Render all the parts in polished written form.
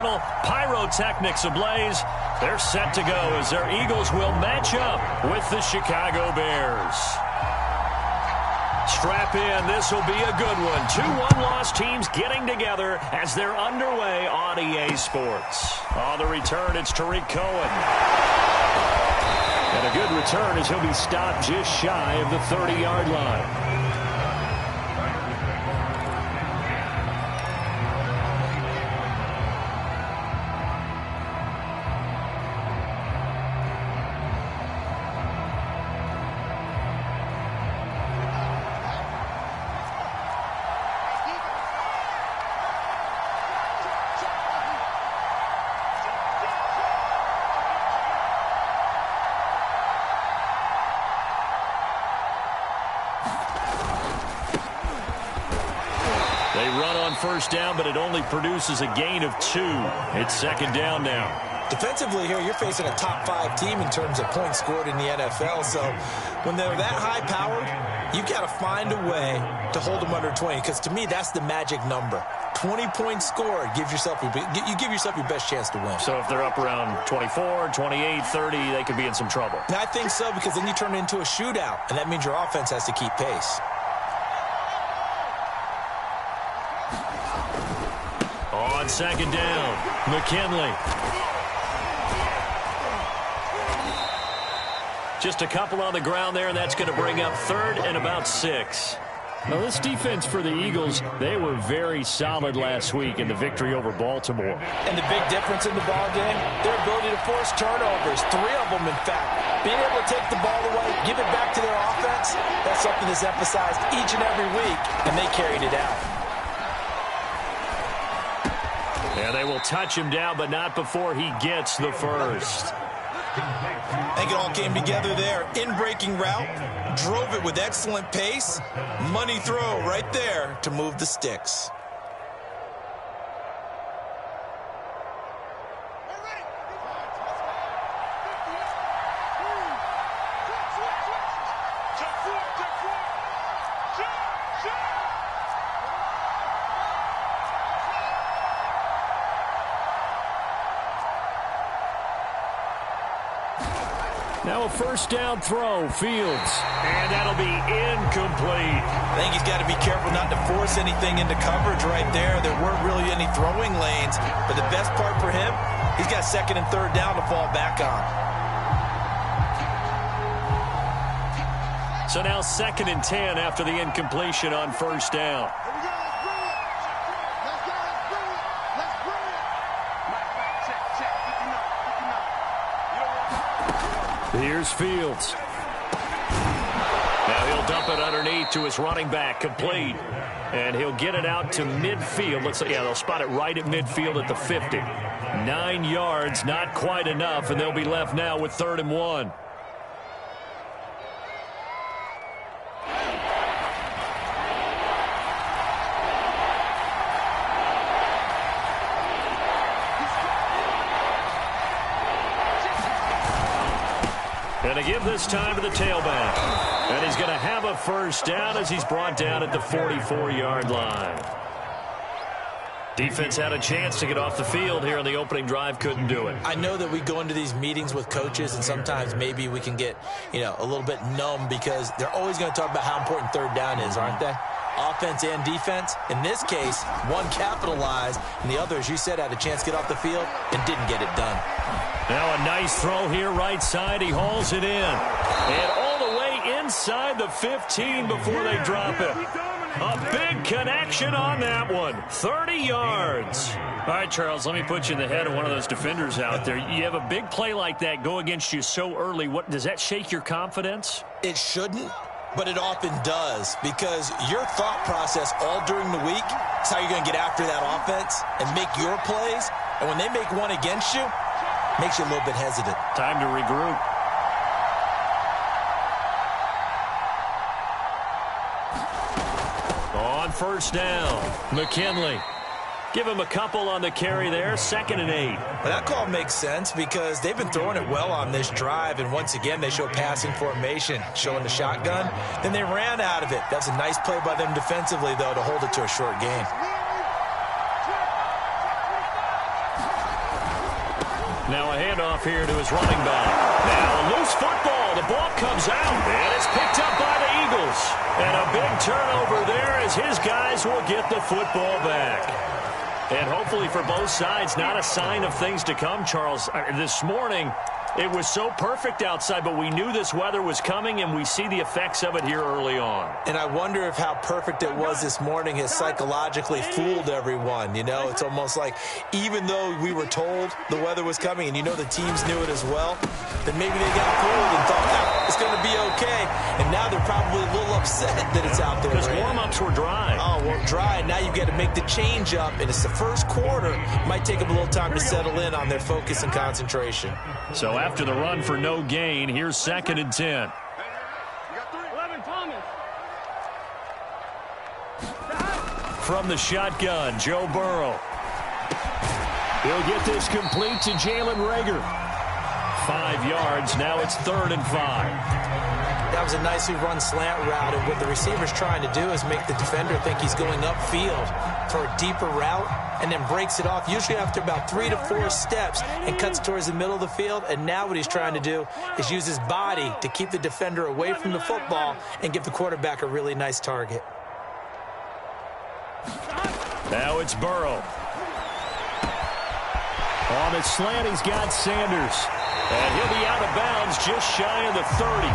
Pyrotechnics ablaze. They're set to go as their Eagles will match up with the Chicago Bears. Strap in. This will be a good one. 2 1-loss teams getting together as they're underway on EA Sports. On the return, it's Tariq Cohen. And a good return as he'll be stopped just shy of the 30-yard line. First down, but it only produces a gain of 2. It's second down now. Defensively here, you're facing a top 5 team in terms of points scored in the NFL. So when they're that high powered, you've got to find a way to hold them under 20. Because to me, that's the magic number. 20 points scored, you give yourself your best chance to win. So if they're up around 24, 28, 30, they could be in some trouble. And I think so, because then you turn it into a shootout, and that means your offense has to keep pace. On second down, McKinley. Just a couple on the ground there, and that's going to bring up 3rd and about 6. Now, this defense for the Eagles, they were very solid last week in the victory over Baltimore. And the big difference in the ball game, their ability to force turnovers, 3 of them, in fact. Being able to take the ball away, give it back to their offense, that's something that's emphasized each and every week, and they carried it out. And they will touch him down, but not before he gets the first. I think it all came together there. In-breaking route, drove it with excellent pace. Money throw right there to move the sticks. Now a first down throw, Fields. And that'll be incomplete. I think he's got to be careful not to force anything into coverage right there. There weren't really any throwing lanes. But the best part for him, he's got 2nd and 3rd down to fall back on. So now 2nd and 10 after the incompletion on first down. Here's Fields. Now he'll dump it underneath to his running back, complete. And he'll get it out to midfield. They'll spot it right at midfield at the 50. 9 yards, not quite enough, and they'll be left now with 3rd and 1. And to give this time to the tailback. And he's going to have a first down as he's brought down at the 44-yard line. Defense had a chance to get off the field here on the opening drive, couldn't do it. I know that we go into these meetings with coaches, and sometimes maybe we can get, a little bit numb because they're always going to talk about how important 3rd down is, aren't they? Offense and defense. In this case, one capitalized, and the other, as you said, had a chance to get off the field and didn't get it done. Now a nice throw here, right side. He hauls it in. And all the way inside the 15 before they drop it. A big connection on that one. 30 yards. All right, Charles, let me put you in the head of one of those defenders out there. You have a big play like that go against you so early. Does that shake your confidence? It shouldn't, but it often does, because your thought process all during the week is how you're going to get after that offense and make your plays. And when they make one against you, makes you a little bit hesitant. Time to regroup. On first down, McKinley. Give him a couple on the carry there, 2nd and 8. Well, that call makes sense because they've been throwing it well on this drive, and once again they show passing formation, showing the shotgun. Then they ran out of it. That's a nice play by them defensively, though, to hold it to a short gain. Now a handoff here to his running back. Now a loose football. The ball comes out, and it's picked up by the Eagles. And a big turnover there as his guys will get the football back. And hopefully for both sides, not a sign of things to come, Charles. This morning, it was so perfect outside, but we knew this weather was coming, and we see the effects of it here early on. And I wonder if how perfect it was this morning has psychologically fooled everyone. You know, it's almost like even though we were told the weather was coming, and you know the teams knew it as well, then maybe they got fooled and thought, it's going to be okay. And now they're probably a little upset that it's out there. Because warm-ups were dry. Oh, well, dry. Now you've got to make the change up, and it's the first quarter. It might take them a little time to settle in on their focus and concentration. So after the run for no gain, here's 2nd and 10. From the shotgun, Joe Burrow. He'll get this complete to Jalen Reagor. 5 yards. Now it's 3rd and 5. That was a nicely run slant route, and what the receiver's trying to do is make the defender think he's going upfield for a deeper route and then breaks it off, usually after about 3 to 4 steps, and cuts towards the middle of the field. And now what he's trying to do is use his body to keep the defender away from the football and give the quarterback a really nice target. Now it's Burrow. On the slant, he's got Sanders. And he'll be out of bounds just shy of the 30.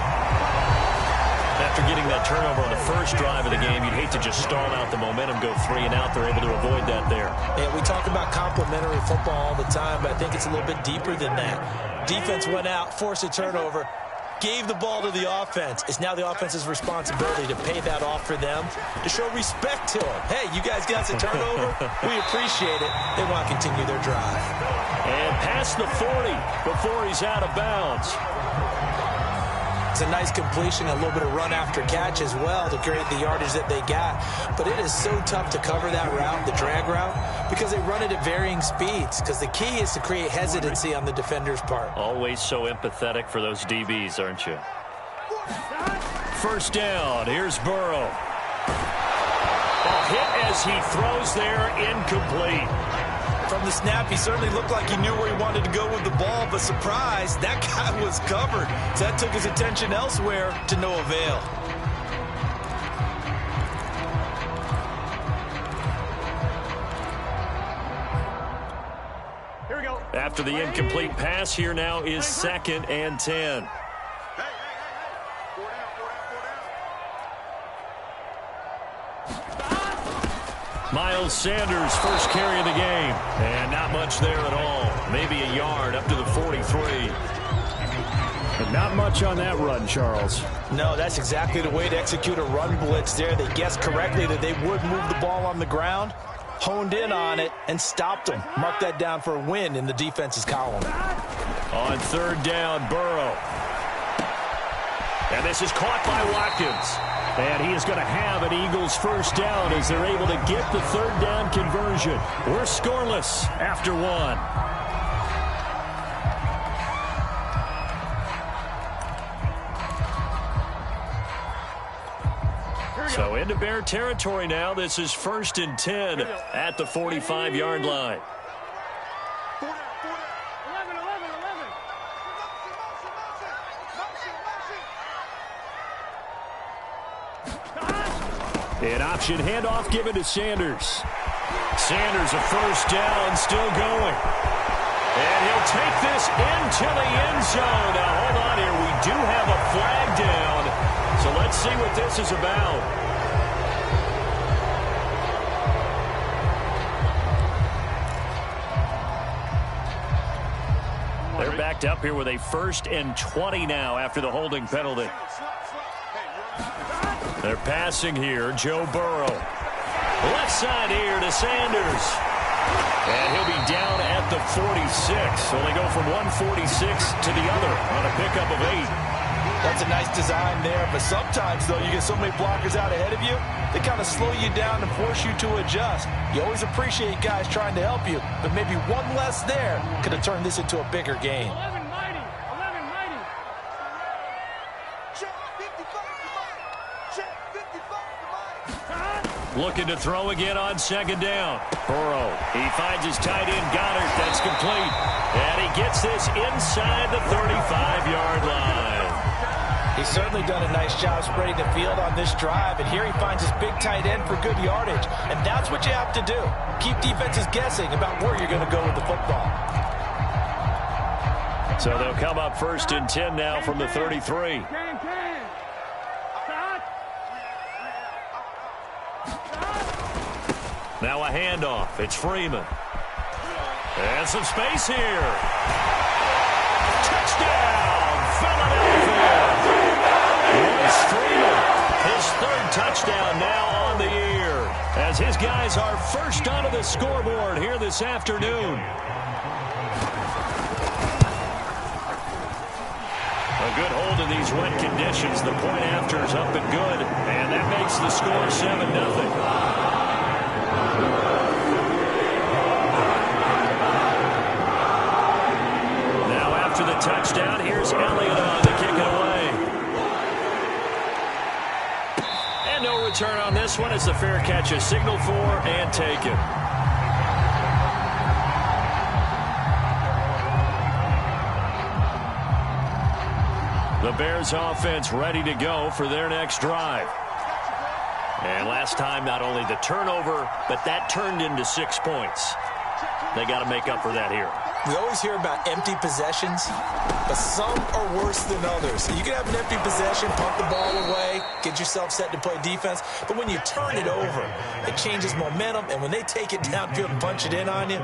After getting that turnover on the first drive of the game, you'd hate to just stall out the momentum, go 3 and out. They're able to avoid that there. Yeah, we talk about complementary football all the time, but I think it's a little bit deeper than that. Defense went out, forced a turnover, gave the ball to the offense. It's now the offense's responsibility to pay that off for them, to show respect to them. Hey, you guys got the turnover. We appreciate it. They want to continue their drive. And past the 40 before he's out of bounds. It's a nice completion, a little bit of run after catch as well to create the yardage that they got. But it is so tough to cover that route, the drag route, because they run it at varying speeds. Because the key is to create hesitancy on the defender's part. Always so empathetic for those DBs, aren't you? First down. Here's Burrow. A hit as he throws there, incomplete. From the snap, he certainly looked like he knew where he wanted to go with the ball, but surprise, that guy was covered. So that took his attention elsewhere to no avail. Here we go. After the incomplete pass, here now is 2nd and 10. Miles Sanders, first carry of the game. And not much there at all. Maybe a yard up to the 43. But not much on that run, Charles. No, that's exactly the way to execute a run blitz there. They guessed correctly that they would move the ball on the ground, honed in on it, and stopped them. Mark that down for a win in the defense's column. On 3rd down, Burrow. And this is caught by Watkins. And he is going to have an Eagles first down as they're able to get the 3rd down conversion. We're scoreless after 1. So into Bear territory now. This is 1st and 10 at the 45-yard line. An option handoff given to Sanders. Sanders a first down, still going. And he'll take this into the end zone. Now, hold on here. We do have a flag down. So let's see what this is about. They're backed up here with a 1st and 20 now after the holding penalty. They're passing here. Joe Burrow. Left side here to Sanders. And he'll be down at the 46. So they go from 146 to the other on a pickup of 8. That's a nice design there, but sometimes, though, you get so many blockers out ahead of you, they kind of slow you down and force you to adjust. You always appreciate guys trying to help you, but maybe one less there could have turned this into a bigger game. Looking to throw again on 2nd down. Burrow. He finds his tight end, Goddard. That's complete. And he gets this inside the 35-yard line. He's certainly done a nice job spreading the field on this drive, and here he finds his big tight end for good yardage. And that's what you have to do. Keep defenses guessing about where you're going to go with the football. So they'll come up 1st and 10 now from the 33. Now a handoff. It's Freeman. And some space here. Touchdown, Philadelphia. Royce Freeman, his 3rd touchdown now on the year, as his guys are first onto the scoreboard here this afternoon. A good hold in these wet conditions. The point after is up and good, and that makes the score 7-0. After the touchdown, here's Elliott on to kick it away. And no return on this one as the fair catch is signaled for and taken. The Bears offense ready to go for their next drive. And last time, not only the turnover, but that turned into 6 points. They got to make up for that here. We always hear about empty possessions, but some are worse than others. You can have an empty possession, pump the ball away, get yourself set to play defense, but when you turn it over, it changes momentum, and when they take it downfield and punch it in on you,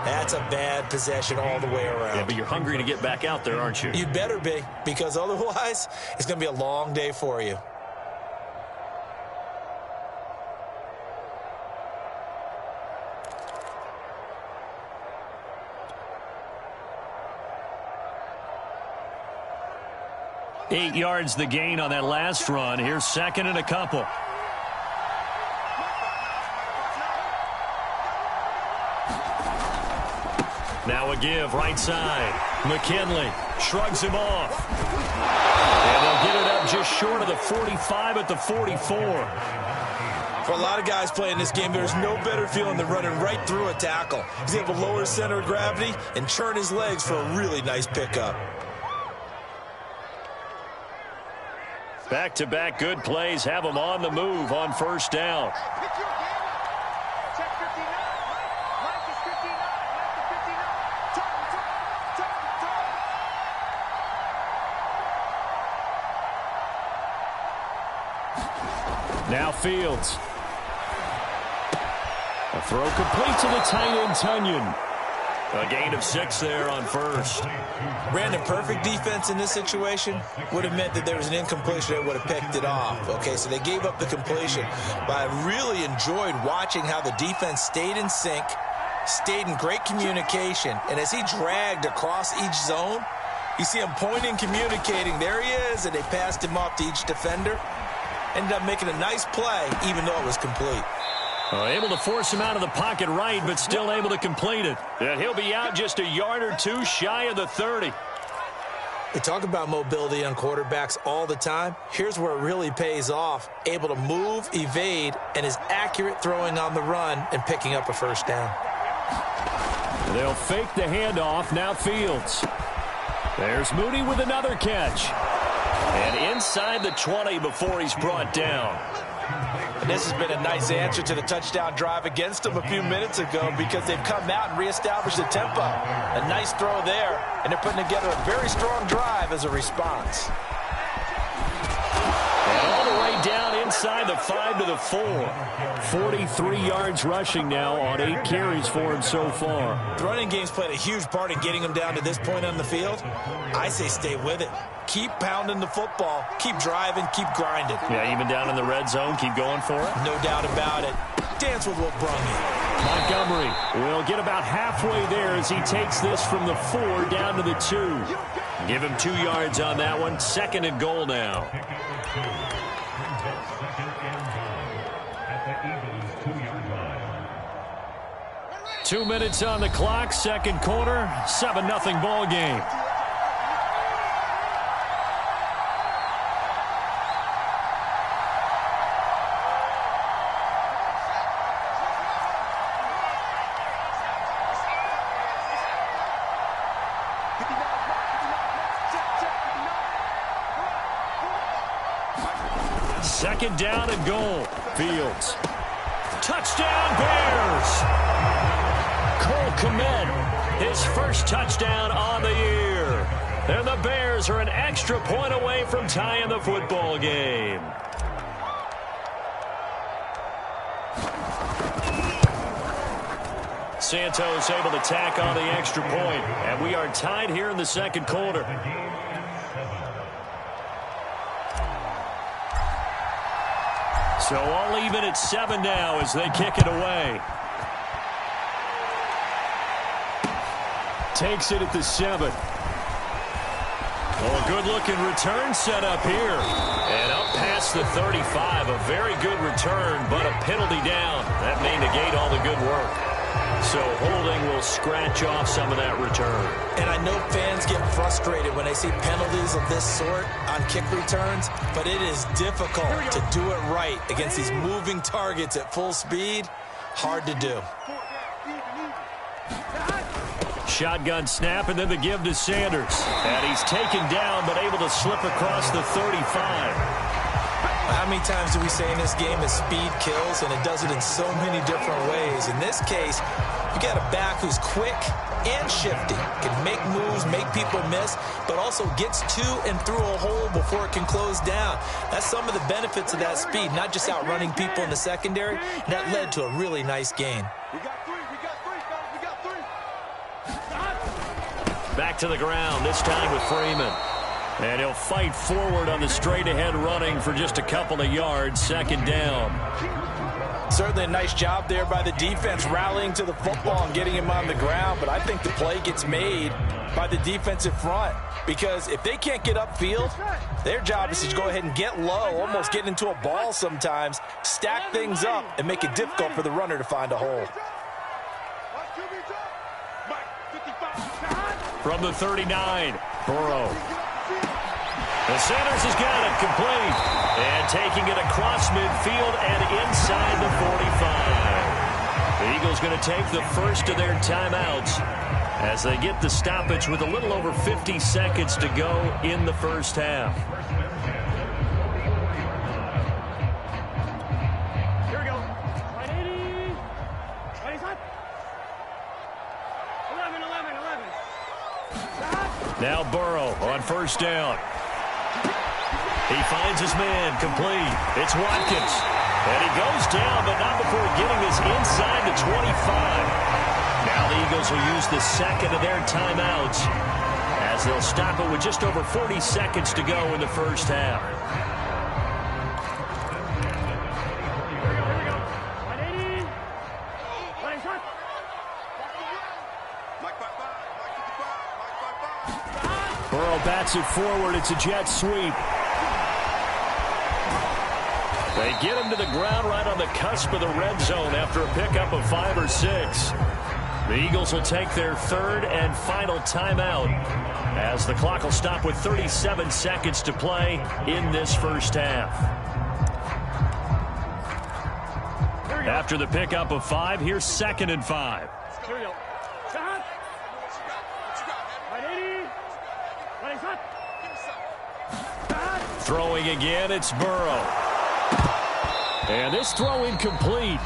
that's a bad possession all the way around. Yeah, but you're hungry to get back out there, aren't you? You better be, because otherwise, it's going to be a long day for you. Eight yards the gain on that last run. Here's 2nd and a couple. Now a give right side. McKinley shrugs him off. And they'll get it up just short of the 45 at the 44. For a lot of guys playing this game, there's no better feeling than running right through a tackle. He's able to lower his center of gravity and churn his legs for a really nice pickup. Back-to-back good plays have them on the move on 1st down. Now Fields. A throw complete to the tight end, Tunyon. A gain of 6 there on 1st. Brandon, perfect defense in this situation would have meant that there was an incompletion that would have picked it off. Okay, so they gave up the completion. But I really enjoyed watching how the defense stayed in sync, stayed in great communication, and as he dragged across each zone, you see him pointing, communicating. There he is, and they passed him off to each defender. Ended up making a nice play, even though it was complete. Able to force him out of the pocket right, but still able to complete it. And he'll be out just a yard or two shy of the 30. We talk about mobility on quarterbacks all the time. Here's where it really pays off. Able to move, evade, and is accurate throwing on the run and picking up a 1st down. They'll fake the handoff. Now Fields. There's Mooney with another catch. And inside the 20 before he's brought down. And this has been a nice answer to the touchdown drive against them a few minutes ago because they've come out and reestablished the tempo. A nice throw there, and they're putting together a very strong drive as a response. And all the way down inside the 5 to the 4. 43 yards rushing now on 8 carries for him so far. The running game's played a huge part in getting him down to this point on the field. I say stay with it. Keep pounding the football. Keep driving. Keep grinding. Yeah, even down in the red zone, keep going for it. No doubt about it. Dance with what brung you. Montgomery will get about halfway there as he takes this from the 4 down to the 2. Give him 2 yards on that one. 2nd and goal now. 2 minutes on the clock, 2nd quarter, 7-0 ball game. 2nd down and goal. Fields. Touchdown, Bears! Cole Kmet, his first touchdown on the year. And the Bears are an extra point away from tying the football game. Santos able to tack on the extra point, and we are tied here in the 2nd quarter. So all even at 7 now as they kick it away. Takes it at the 7. Oh, a good-looking return set up here. And up past the 35, a very good return, but a penalty down. That may negate all the good work. So holding will scratch off some of that return. And I know fans get frustrated when they see penalties of this sort on kick returns, but it is difficult to do it right against these moving targets at full speed. Hard to do. Shotgun snap and then the give to Sanders. And he's taken down but able to slip across the 35. How many times do we say in this game that speed kills, and it does it in so many different ways? In this case, you got a back who's quick and shifty, can make moves, make people miss, but also gets to and through a hole before it can close down. That's some of the benefits of that speed, not just outrunning people in the secondary. And that led to a really nice gain. Back to the ground, this time with Freeman. And he'll fight forward on the straight-ahead running for just a couple of yards, 2nd down. Certainly a nice job there by the defense, rallying to the football and getting him on the ground. But I think the play gets made by the defensive front, because if they can't get upfield, their job is to go ahead and get low, almost get into a ball sometimes, stack things up, and make it difficult for the runner to find a hole. From the 39, Burrow. And Sanders has got it complete. And taking it across midfield and inside the 45. The Eagles going to take the first of their timeouts as they get the stoppage with a little over 50 seconds to go in the first half. Here we go. 180. 25. 11. Now Burrow on 1st down. He finds his man complete. It's Watkins. And he goes down, but not before getting this inside the 25. Now the Eagles will use the 2nd of their timeouts as they'll stop it with just over 40 seconds to go in the first half. Here we go. 180. 25. Burrow bats it forward. It's a jet sweep. They get him to the ground right on the cusp of the red zone after a pickup of 5 or 6. The Eagles will take their 3rd and final timeout as the clock will stop with 37 seconds to play in this first half. After the pickup of 5, here's 2nd and 5. Here we go. Shot. 180. 25. Throwing again, it's Burrow. And this throw incomplete.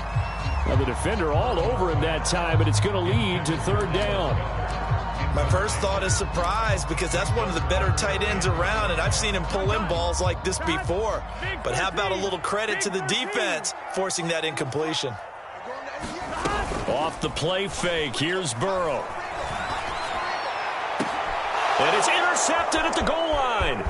Well, the defender all over him that time, and it's going to lead to 3rd down. My first thought is surprise, because that's one of the better tight ends around, and I've seen him pull in balls like this before. But how about a little credit to the defense forcing that incompletion? Off the play fake, here's Burrow. And it's intercepted at the goal line.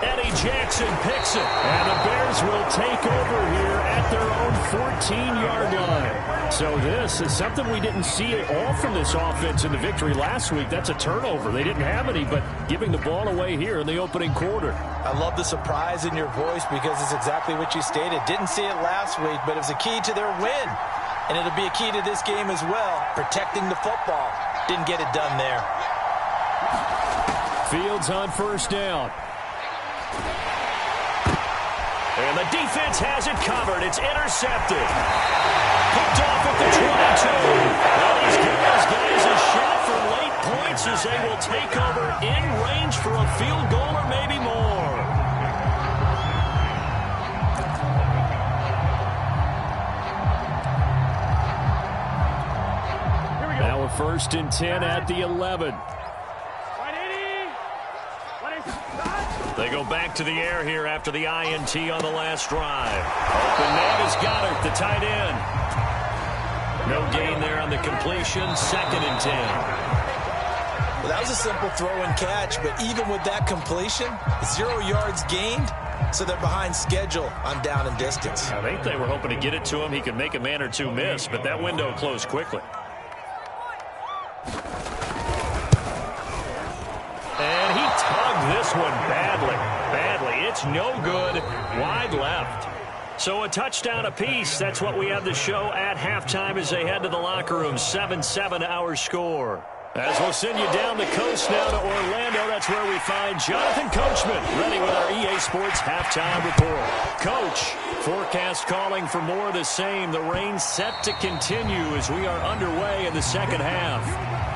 Eddie Jackson picks it. And the Bears will take over here at their own 14-yard line. So this is something we didn't see at all from this offense in the victory last week. That's a turnover. They didn't have any, but giving the ball away here in the opening quarter. I love the surprise in your voice, because it's exactly what you stated. Didn't see it last week, but it was a key to their win. And it'll be a key to this game as well, protecting the football. Didn't get it done there. Fields on 1st down. And the defense has it covered. It's intercepted. Picked off at the 22. Well, he's giving those guys a shot for late points as they will take over in range for a field goal or maybe more. 1st and 10 at the 11. They go back to the air here after the INT on the last drive. Open man is Goddard, the tight end. No gain there on the completion. 2nd and 10. Well, that was a simple throw and catch, but even with that completion, 0 yards gained, so they're behind schedule on down and distance. I think they were hoping to get it to him. He could make a man or two miss, but that window closed quickly. And he tugged this one badly. It's no good. Wide left. So a touchdown apiece. That's what we have the show at halftime as they head to the locker room. 7-7 our score. As we'll send you down the coast now to Orlando, that's where we find Jonathan Coachman, ready with our EA Sports halftime report. Coach, forecast calling for more of the same. The rain set to continue as we are underway in the second half.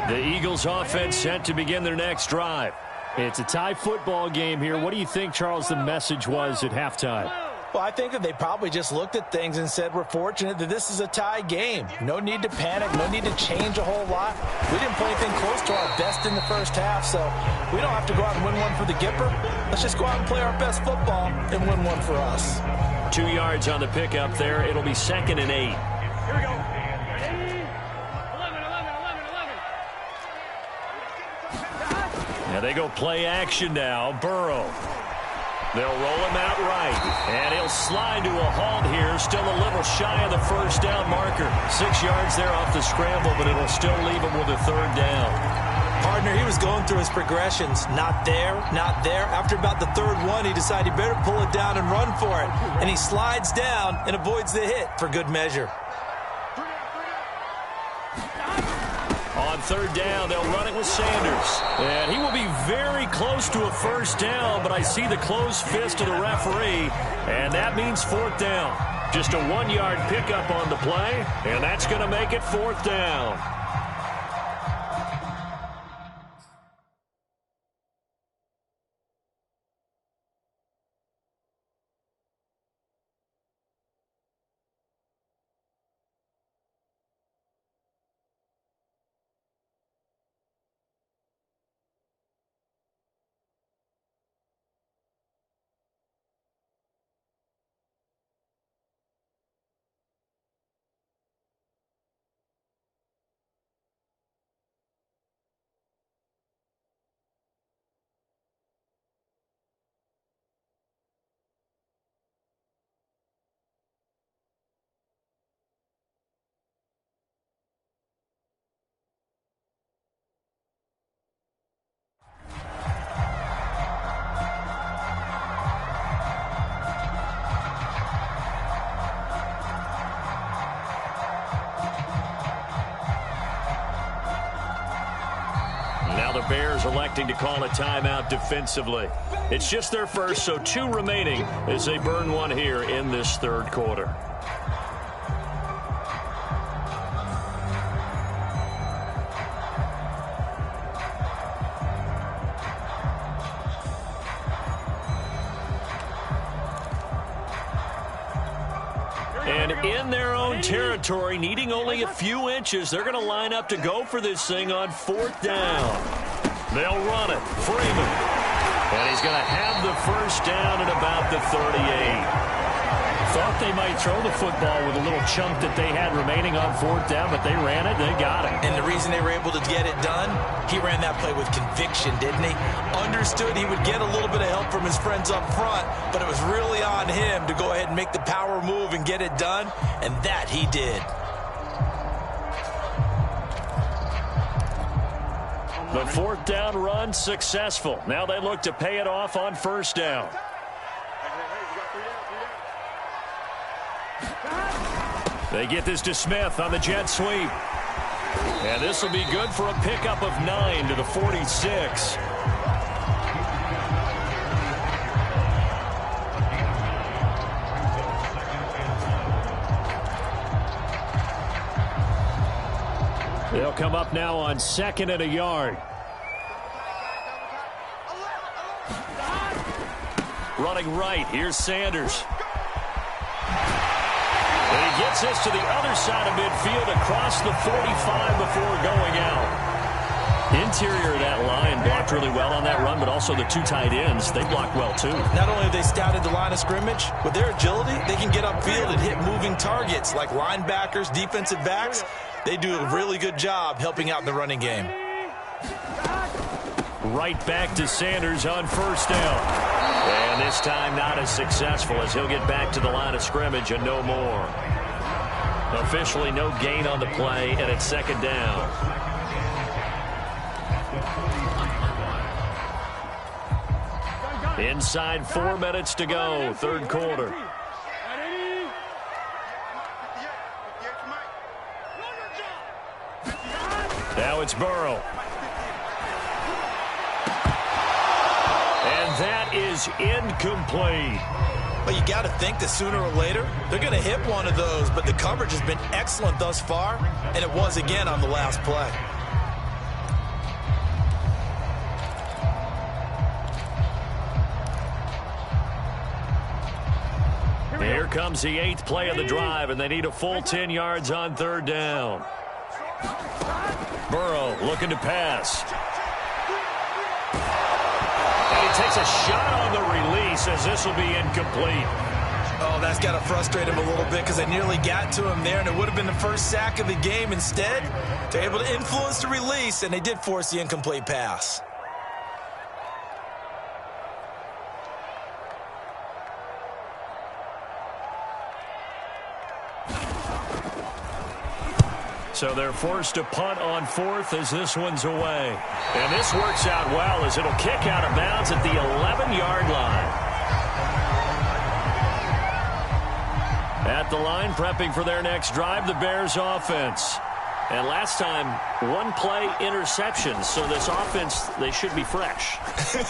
The Eagles offense set to begin their next drive. It's a tie football game here. What do you think, Charles, the message was at halftime? Well, I think that they probably just looked at things and said, we're fortunate that this is a tie game. No need to panic. No need to change a whole lot. We didn't play anything close to our best in the first half, so we don't have to go out and win one for the Gipper. Let's just go out and play our best football and win one for us. 2 yards on the pickup there. It'll be 2nd and 8. Here we go. Now they go play action now. Burrow. They'll roll him out right. And he'll slide to a halt here. Still a little shy of the first down marker. 6 yards there off the scramble, but it'll still leave him with a 3rd down. Partner, he was going through his progressions. Not there, not there. After about the 3rd one, he decided he better pull it down and run for it. And he slides down and avoids the hit for good measure. On 3rd down, they'll run it with Sanders. And he will be very close to a 1st down, but I see the closed fist of the referee, and that means 4th down. Just a 1-yard pickup on the play, and that's going to make it 4th down. The Bears electing to call a timeout defensively. It's just their first, so 2 remaining as they burn one here in this 3rd quarter. And in their own territory, needing only a few inches, they're going to line up to go for this thing on 4th down. They'll run it. Freeman. And he's going to have the 1st down at about the 38. Thought they might throw the football with a little chunk that they had remaining on 4th down, but they ran it. They got it. And the reason they were able to get it done, he ran that play with conviction, didn't he? Understood he would get a little bit of help from his friends up front, but it was really on him to go ahead and make the power move and get it done, and that he did. The 4th down run successful. Now they look to pay it off on 1st down. They get this to Smith on the jet sweep. And this will be good for a pickup of 9 to the 46. They'll come up now on 2nd and a yard. Running right, here's Sanders. And he gets this to the other side of midfield across the 45 before going out. Interior of that line blocked really well on that run, but also the two tight ends, they blocked well too. Not only have they scouted the line of scrimmage, with their agility, they can get upfield and hit moving targets like linebackers, defensive backs. They do a really good job helping out in the running game. Right back to Sanders on 1st down. And this time not as successful as he'll get back to the line of scrimmage and no more. Officially no gain on the play, and it's 2nd down. Inside 4 minutes to go, 3rd quarter. Now it's Burrow. And that is incomplete. But you got to think that sooner or later, they're going to hit one of those. But the coverage has been excellent thus far, and it was again on the last play. Here comes the 8th play of the drive, and they need a full 10 yards on 3rd down. Burrow looking to pass. And he takes a shot on the release as this will be incomplete. Oh, that's got to frustrate him a little bit because they nearly got to him there, and it would have been the first sack of the game. Instead, they're able to influence the release, and they did force the incomplete pass. So they're forced to punt on 4th as this one's away. And this works out well as it'll kick out of bounds at the 11-yard line. At the line, prepping for their next drive, the Bears offense. And last time, 1 play interception. So this offense, they should be fresh.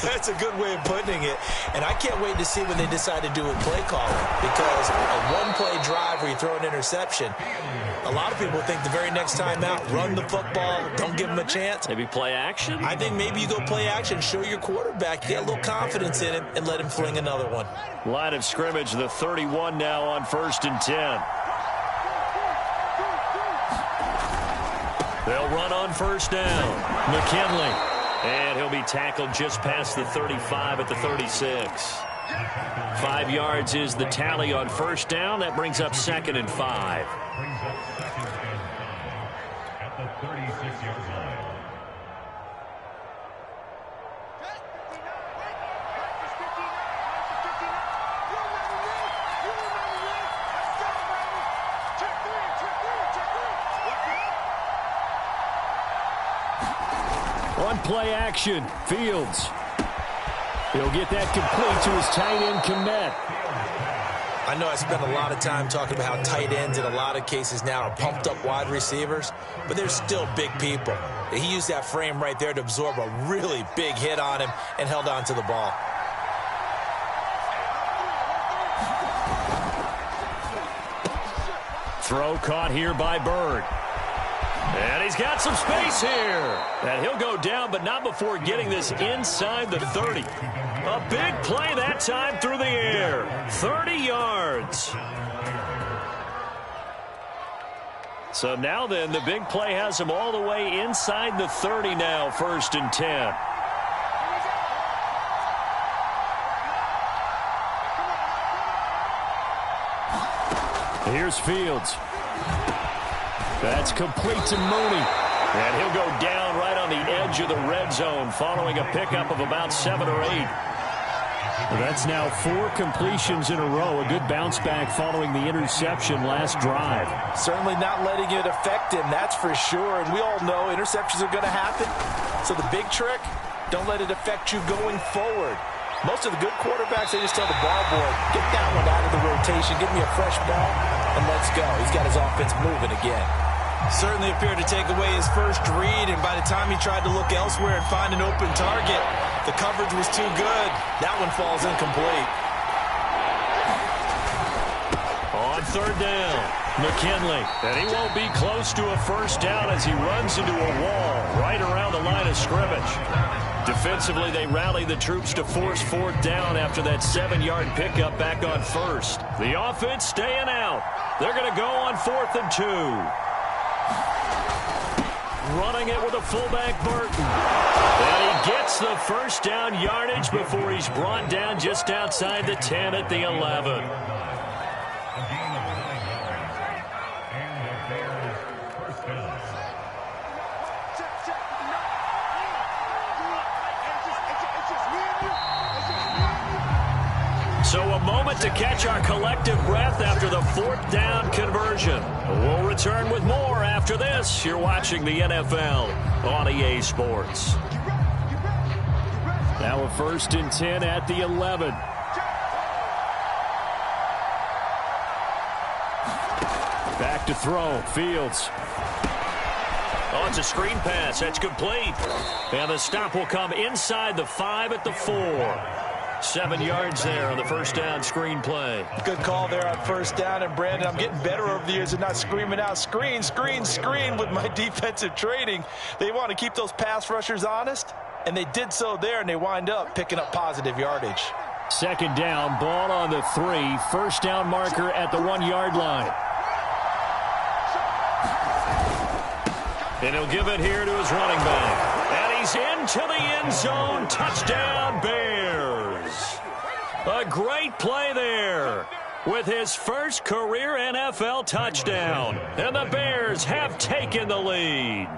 That's a good way of putting it. And I can't wait to see when they decide to do a play calling. Because a 1-play drive where you throw an interception, a lot of people think the very next time out, run the football, don't give them a chance. Maybe play action? I think maybe you go play action, show your quarterback, get a little confidence in him, and let him fling another one. Line of scrimmage, the 31 now on 1st and 10. They'll run on 1st down. McKinley. And he'll be tackled just past the 35 at the 36. 5 yards is the tally on 1st down. That brings up 2nd and 5. At the 36-yard line. On play action, Fields. He'll get that complete to his tight end, Kmet. I know I spent a lot of time talking about how tight ends in a lot of cases now are pumped up wide receivers, but they're still big people. He used that frame right there to absorb a really big hit on him and held on to the ball. Throw caught here by Bird. And he's got some space here. And he'll go down, but not before getting this inside the 30. A big play that time through the air. 30 yards. So now then, the big play has him all the way inside the 30 now, 1st and 10. Here's Fields. That's complete to Mooney. And he'll go down right on the edge of the red zone following a pickup of about 7 or 8. Well, that's now 4 completions in a row. A good bounce back following the interception last drive. Certainly not letting it affect him, that's for sure. And we all know interceptions are going to happen. So the big trick, don't let it affect you going forward. Most of the good quarterbacks, they just tell the ball boy, get that one out of the rotation, give me a fresh ball, and let's go. He's got his offense moving again. Certainly appeared to take away his first read, and by the time he tried to look elsewhere and find an open target, the coverage was too good. That one falls incomplete. On on third down. McKinley. And he won't be close to a first down as he runs into a wall right around the line of scrimmage. Defensively, they rally the troops to force fourth down after that 7-yard pickup back on first. The offense staying out. They're going to go on 4th and 2. Running it with a fullback, Burton. And he gets the first down yardage before he's brought down just outside the 10 at the 11. So a moment to catch our collective breath after the 4th down conversion. We'll return with more after this. You're watching the NFL on EA Sports. Now a 1st and 10 at the 11. Back to throw. Fields. Oh, it's a screen pass. That's complete. And the stop will come inside the 5 at the 4. 7 yards there on the first down screen play. Good call there on first down. And, Brandon, I'm getting better over the years of not screaming out screen, screen, screen with my defensive training. They want to keep those pass rushers honest, and they did so there, and they wind up picking up positive yardage. 2nd down, ball on the 3. First down marker at the 1-yard line. And he'll give it here to his running back. And he's into the end zone. Touchdown, Bears. A great play there with his first career NFL touchdown. And the Bears have taken the lead.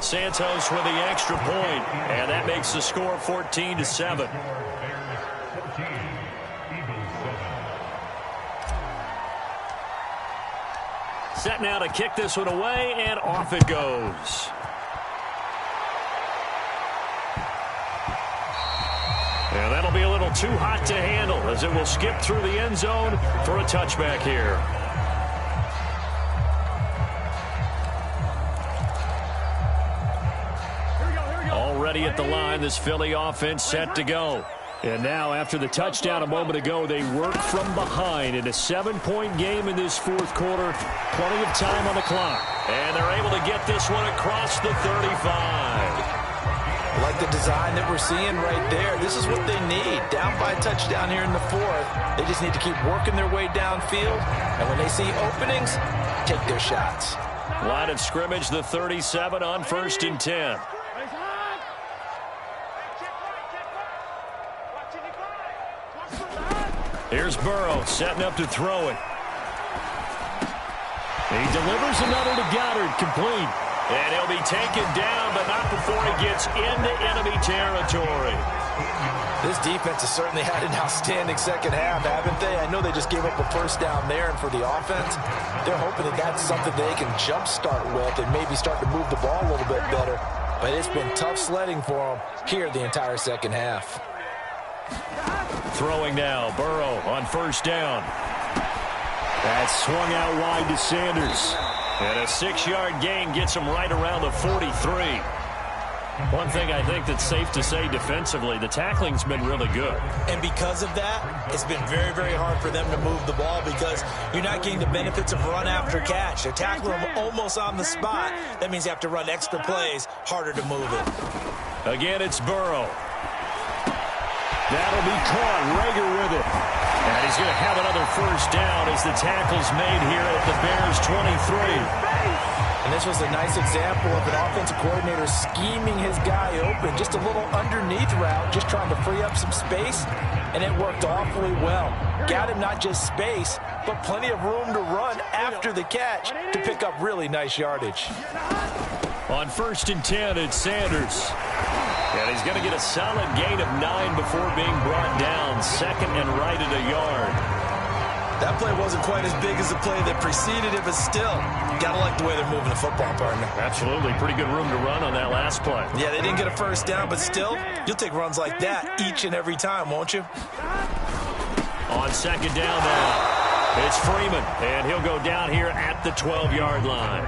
Santos with the extra point, and that makes the score 14-7. Set now to kick this one away, and off it goes. And that'll be a little too hot to handle as it will skip through the end zone for a touchback here. Already at the line, this Philly offense set to go. And now, after the touchdown a moment ago, they work from behind in a 7-point game in this 4th quarter. Plenty of time on the clock. And they're able to get this one across the 35. I like the design that we're seeing right there. This is what they need. Down by a touchdown here in the 4th. They just need to keep working their way downfield. And when they see openings, take their shots. Line of scrimmage, the 37 on 1st and 10. Here's Burrow setting up to throw it. He delivers another to Goddard, complete. And he'll be taken down, but not before he gets into enemy territory. This defense has certainly had an outstanding second half, haven't they? I know they just gave up a first down there, and for the offense, they're hoping that that's something they can jumpstart with and maybe start to move the ball a little bit better. But it's been tough sledding for them here the entire second half. Throwing now, Burrow on first down. That's swung out wide to Sanders. And a 6-yard gain gets him right around the 43. One thing I think that's safe to say defensively, the tackling's been really good. And because of that, it's been very, very hard for them to move the ball because you're not getting the benefits of run after catch. They're tackling them almost on the spot. That means you have to run extra plays, harder to move it. Again, it's Burrow. That'll be caught. Rager with it. And he's going to have another first down as the tackle's made here at the Bears' 23. And this was a nice example of an offensive coordinator scheming his guy open. Just a little underneath route, just trying to free up some space, and it worked awfully well. Got him not just space, but plenty of room to run after the catch to pick up really nice yardage. On 1st and 10, it's Sanders. And he's going to get a solid gain of 9 before being brought down. 2nd and right at a yard. That play wasn't quite as big as the play that preceded it, but still, got to like the way they're moving the football, partner. Absolutely. Pretty good room to run on that last play. Yeah, they didn't get a first down, but still, you'll take runs like that each and every time, won't you? On 2nd down now, it's Freeman, and he'll go down here at the 12-yard line.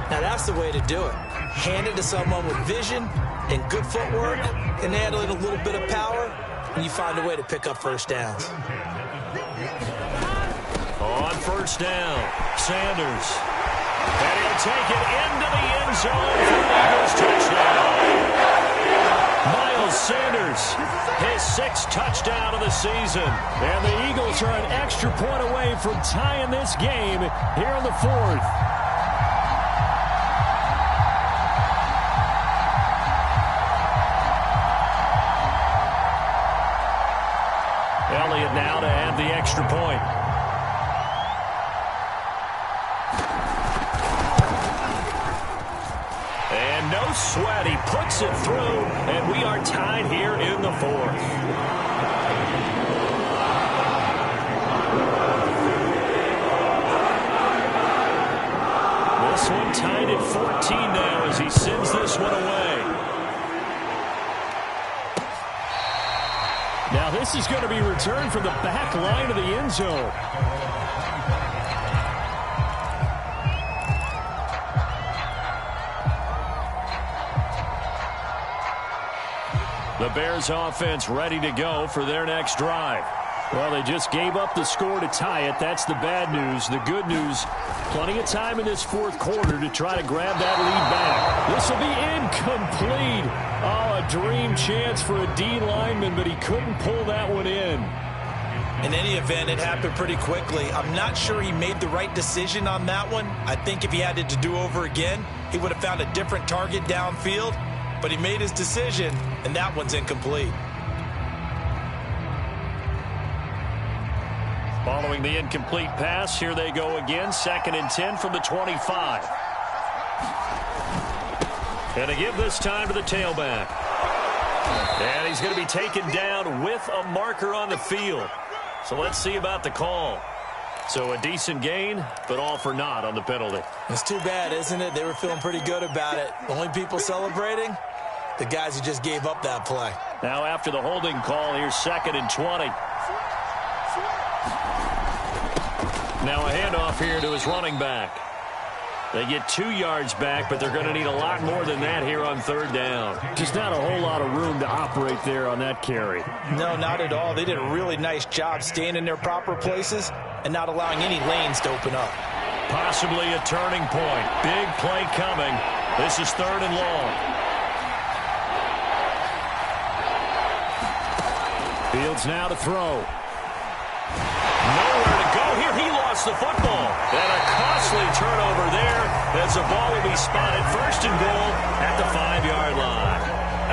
Now, that's the way to do it. Hand it to someone with vision and good footwork and handling a little bit of power, and you find a way to pick up first downs. On first down, Sanders. And he'll take it into the end zone for the Eagles touchdown. Miles Sanders, his 6th touchdown of the season. And the Eagles are an extra point away from tying this game here in the 4th. Elliott now to add the extra point. And no sweat, he puts it through, and we are tied here in the 4th. This one tied at 14 now as he sends this one away. Now this is going to be returned from the back line of the end zone. The Bears offense ready to go for their next drive. Well, they just gave up the score to tie it. That's the bad news. The good news, plenty of time in this 4th quarter to try to grab that lead back. This will be incomplete. Oh, a dream chance for a D lineman, but he couldn't pull that one in. In any event, it happened pretty quickly. I'm not sure he made the right decision on that one. I think if he had it to do over again, he would have found a different target downfield. But he made his decision, and that one's incomplete. Following the incomplete pass, here they go again. 2nd and 10 from the 25. And to give this time to the tailback. And he's going to be taken down with a marker on the field. So let's see about the call. So a decent gain, but all for naught on the penalty. It's too bad, isn't it? They were feeling pretty good about it. Only people celebrating, the guys who just gave up that play. Now after the holding call, here's 2nd and 20. Now a handoff here to his running back. They get 2 yards back, but they're going to need a lot more than that here on 3rd down. Just not a whole lot of room to operate there on that carry. No, not at all. They did a really nice job staying in their proper places and not allowing any lanes to open up. Possibly a turning point. Big play coming. This is 3rd and long. Fields now to throw. Nowhere to go here. He lost the football. And a costly turnover there as the ball will be spotted 1st and goal at the 5-yard line.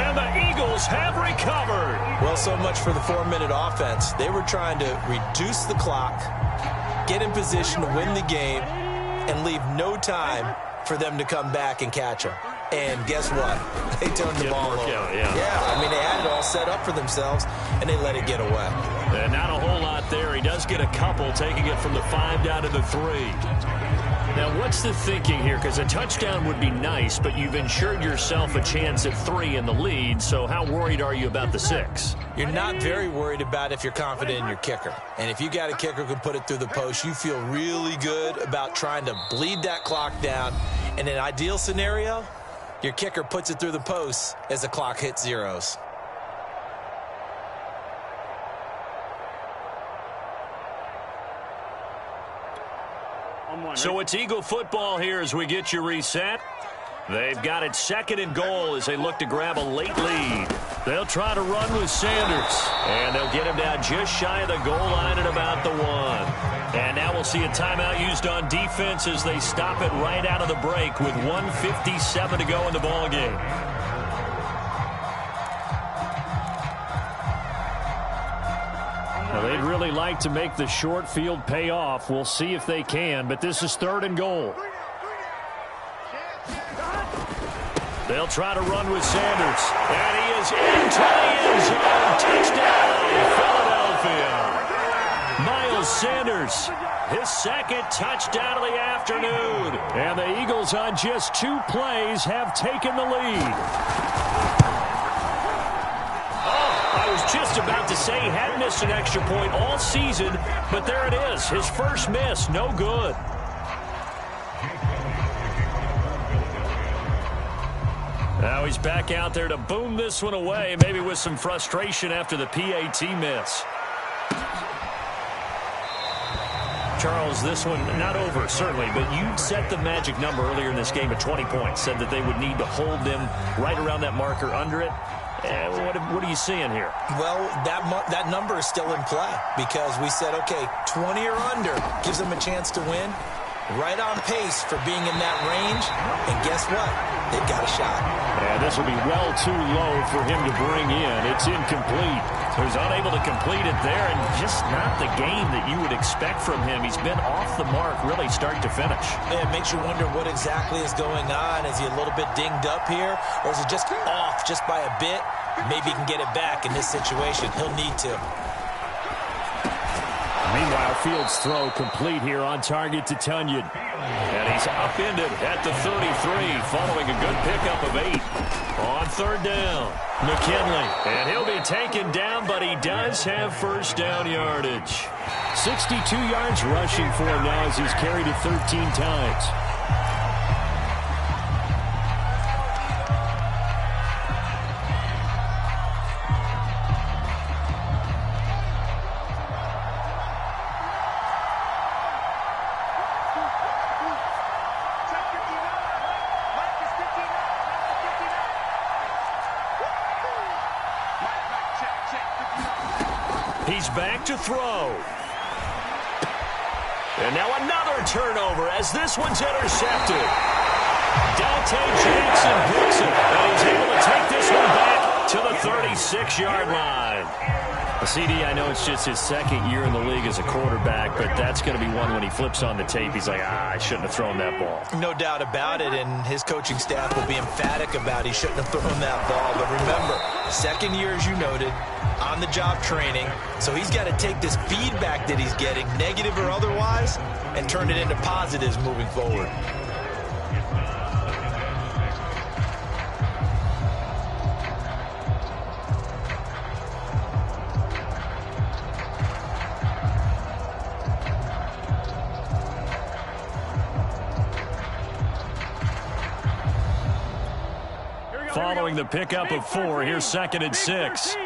And the Eagles have recovered. Well, so much for the 4-minute offense. They were trying to reduce the clock, get in position to win the game, and leave no time for them to come back and catch them. And guess what? They turned the ball over. Yeah, I mean, they had it all set up for themselves, and they let it get away. And not a whole lot there. He does get a couple, taking it from the 5 down to the 3. Now, what's the thinking here? Because a touchdown would be nice, but you've ensured yourself a chance at 3 in the lead, so how worried are you about the 6? You're not very worried about if you're confident in your kicker. And if you got a kicker who can put it through the post, you feel really good about trying to bleed that clock down. In an ideal scenario, your kicker puts it through the post as the clock hits zeros. So it's Eagle football here as we get you reset. They've got it 2nd and goal as they look to grab a late lead. They'll try to run with Sanders. And they'll get him down just shy of the goal line at about the 1. And now we'll see a timeout used on defense as they stop it right out of the break with 1:57 to go in the ballgame. Now, they'd really like to make the short field pay off. We'll see if they can, but this is 3rd and goal. They'll try to run with Sanders. And he is into the end zone. Touchdown, Philadelphia. Miles Sanders, his 2nd touchdown of the afternoon. And the Eagles on just 2 plays have taken the lead. I was just about to say he hadn't missed an extra point all season, but there it is. His first miss, no good. Now he's back out there to boom this one away, maybe with some frustration after the PAT miss. Charles, this one not over, certainly, but you set the magic number earlier in this game at 20 points, said that they would need to hold them right around that marker under it. What are you seeing here? Well, that number is still in play because we said, okay, 20 or under gives them a chance to win. Right on pace for being in that range. And guess what? They've got a shot. And this will be well too low for him to bring in. It's incomplete. He was unable to complete it there, and just not the game that you would expect from him. He's been off the mark really start to finish. It makes you wonder what exactly is going on. Is he a little bit dinged up here, or is it just off just by a bit? Maybe he can get it back in this situation. He'll need to. Meanwhile, Fields' throw complete here on target to Tunyon. And he's upended at the 33 following a good pickup of 8. On third down, McKinley. And he'll be taken down, but he does have first down yardage. 62 yards rushing for him now as he's carried it 13 times. He's back to throw. And now another turnover as this one's intercepted. Dante Jackson picks it, and he's able to take this one back to the 36-yard line. CD, I know it's just his second year in the league as a quarterback, but that's going to be one when he flips on the tape. He's like, I shouldn't have thrown that ball. No doubt about it, and his coaching staff will be emphatic about he shouldn't have thrown that ball. But remember, second year, as you noted, on-the-job training, so he's got to take this feedback that he's getting, negative or otherwise, and turn it into positives moving forward. Following the pickup of 4, here's 2nd and 6.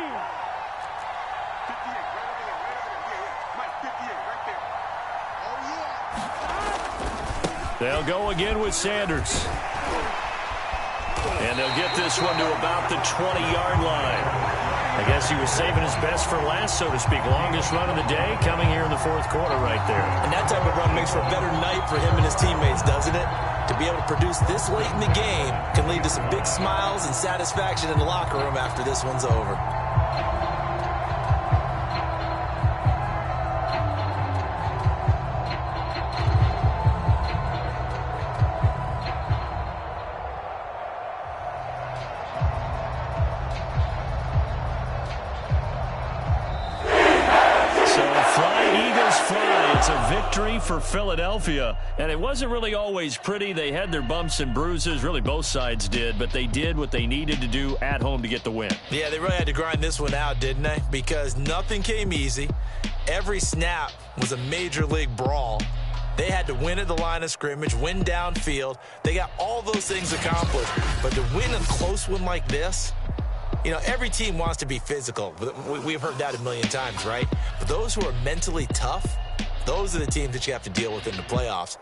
They'll go again with Sanders. And they'll get this one to about the 20-yard line. I guess he was saving his best for last, so to speak. Longest run of the day coming here in the 4th quarter right there. And that type of run makes for a better night for him and his teammates, doesn't it? To be able to produce this late in the game can lead to some big smiles and satisfaction in the locker room after this one's over. For Philadelphia, and it wasn't really always pretty. They had their bumps and bruises, really both sides did, but they did what they needed to do at home to get the win. Yeah, they really had to grind this one out, didn't they? Because nothing came easy. Every snap was a major league brawl. They had to win at the line of scrimmage, win downfield. They got all those things accomplished, but to win a close one like this, you know, every team wants to be physical. We've heard that a million times, right? But those who are mentally tough, those are the teams that you have to deal with in the playoffs.